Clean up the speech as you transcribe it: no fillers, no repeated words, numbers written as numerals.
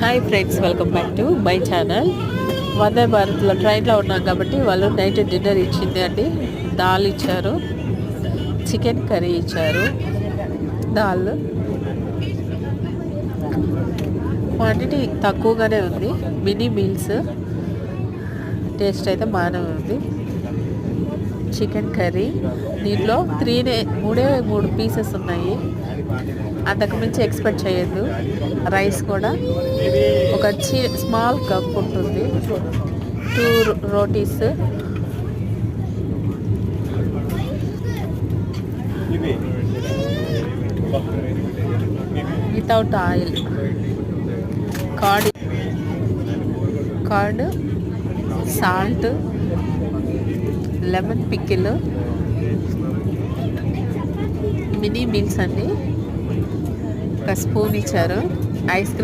Hi friends, welcome back to my channel. వందే భారత్లో ట్రైన్లో ఉన్నాం కాబట్టి వాళ్ళు నైట్ డిన్నర్ ఇచ్చింది అండి. దాల్ ఇచ్చారు, చికెన్ కర్రీ ఇచ్చారు, దాల్ క్వాంటిటీ తక్కువగానే ఉంది. మినీ మీల్స్, టేస్ట్ అయితే బాగానే ఉంది. చికెన్ కర్రీ దీంట్లో మూడు పీసెస్ ఉన్నాయి. అంతకు మించి ఎక్స్పెక్ట్ చేయొద్దు. రైస్ కూడా ఒక స్మాల్ కప్ ఉంటుంది. 2 rotis, without oil, curd, salt, lemon pickle. Mini meals అండి. ఒక స్పూన్ ఇచ్చారు. Ice cream